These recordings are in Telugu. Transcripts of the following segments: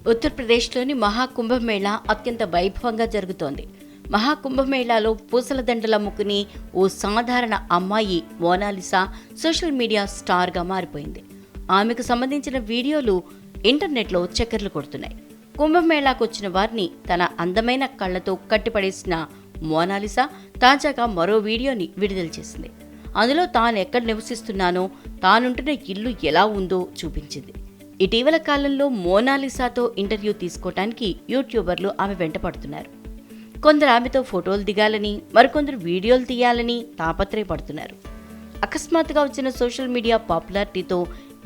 ఉత్తరప్రదేశ్లోని మహాకుంభమేళా అత్యంత వైభవంగా జరుగుతోంది. మహాకుంభమేళాలో పూసల దండలమ్ముకుని ఓ సాధారణ అమ్మాయి మోనాలిసా సోషల్ మీడియా స్టార్గా మారిపోయింది. ఆమెకు సంబంధించిన వీడియోలు ఇంటర్నెట్లో చక్కర్లు కొడుతున్నాయి. కుంభమేళాకు వచ్చిన వారిని తన అందమైన కళ్లతో కట్టిపడేసిన మోనాలిసా తాజాగా మరో వీడియోని విడుదల చేసింది. అందులో తాను ఎక్కడ నివసిస్తున్నానో, తానుంటున్న ఇల్లు ఎలా ఉందో చూపించింది. ఇటీవల కాలంలో మోనాలిసాతో ఇంటర్వ్యూ తీసుకోవటానికి యూట్యూబర్లు ఆమె వెంట పడుతున్నారు. కొందరు ఆమెతో ఫోటోలు దిగాలని, మరికొందరు వీడియోలు తీయాలని తాపత్రయపడుతున్నారు. అకస్మాత్తుగా వచ్చిన సోషల్ మీడియా పాపులారిటీతో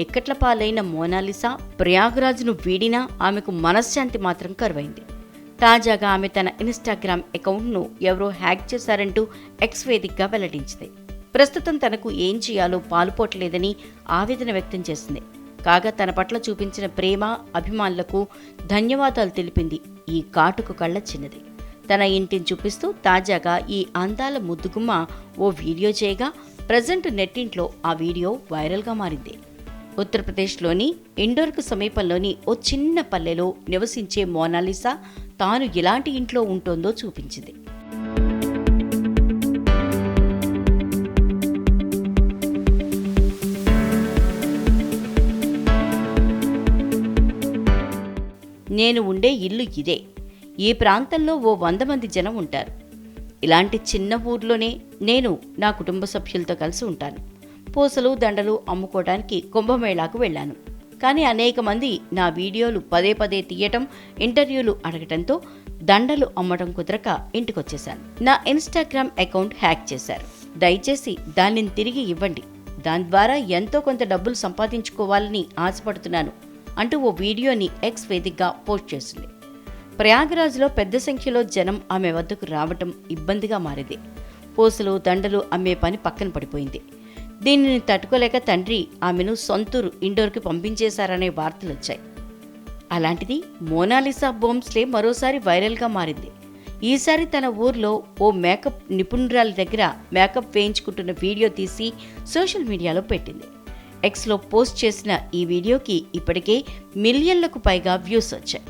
ఇక్కట్ల పాలైన మోనాలిసా ప్రయాగ్రాజ్ను వీడినా ఆమెకు మనశ్శాంతి మాత్రం కరువైంది. తాజాగా ఆమె తన ఇన్స్టాగ్రామ్ అకౌంట్ను ఎవరో హ్యాక్ చేశారంటూ ఎక్స్ వేదికగా వెల్లడించింది. ప్రస్తుతం తనకు ఏం చేయాలో పాలుపోట్లేదని ఆవేదన వ్యక్తం చేసింది. కాగా తన పట్ల చూపించిన ప్రేమ, అభిమానులకు ధన్యవాదాలు తెలిపింది ఈ కాటుకు కళ్ళ చిన్నది. తన ఇంటిని చూపిస్తూ తాజాగా ఈ అందాల ముద్దుగుమ్మ ఓ వీడియో చేయగా ప్రజెంట్ నెట్టింట్లో ఆ వీడియో వైరల్గా మారింది. ఉత్తరప్రదేశ్లోని ఇండోర్కు సమీపంలోని ఓ చిన్న పల్లెలో నివసించే మోనాలిసా తాను ఎలాంటి ఇంట్లో ఉంటోందో చూపించింది. నేను ఉండే ఇల్లు ఇదే. ఈ ప్రాంతంలో ఓ 100 మంది జనం ఉంటారు. ఇలాంటి చిన్న ఊర్లోనే నేను నా కుటుంబ సభ్యులతో కలిసి ఉంటాను. పూసలు దండలు అమ్ముకోవడానికి కుంభమేళాకు వెళ్ళాను. కానీ అనేక మంది నా వీడియోలు పదే పదే తీయటం, ఇంటర్వ్యూలు అడగటంతో దండలు అమ్మటం కుదరక ఇంటికొచ్చేశాను. నా ఇన్స్టాగ్రామ్ అకౌంట్ హ్యాక్ చేశారు. దయచేసి దానిని తిరిగి ఇవ్వండి. దాని ద్వారా ఎంతో కొంత డబ్బులు సంపాదించుకోవాలని ఆశపడుతున్నాను అంటూ ఓ వీడియోని ఎక్స్ వేదికగా పోస్ట్ చేసింది. ప్రయాగరాజ్లో పెద్ద సంఖ్యలో జనం ఆమె వద్దకు రావటం ఇబ్బందిగా మారింది. పూసలు దండలు అమ్మే పని పక్కన పడిపోయింది. దీనిని తట్టుకోలేక తండ్రి ఆమెను సొంతూరు ఇండోర్కి పంపించేశారనే వార్తలొచ్చాయి. అలాంటిది మోనాలిసా బోమ్స్లే మరోసారి వైరల్గా మారింది. ఈసారి తన ఊర్లో ఓ మేకప్ నిపుణురాలి దగ్గర మేకప్ వేయించుకుంటున్న వీడియో తీసి సోషల్ మీడియాలో పెట్టింది. ఎక్స్లో పోస్ట్ చేసిన ఈ వీడియోకి ఇప్పటికే మిలియన్లకు పైగా వ్యూస్ వచ్చాయి.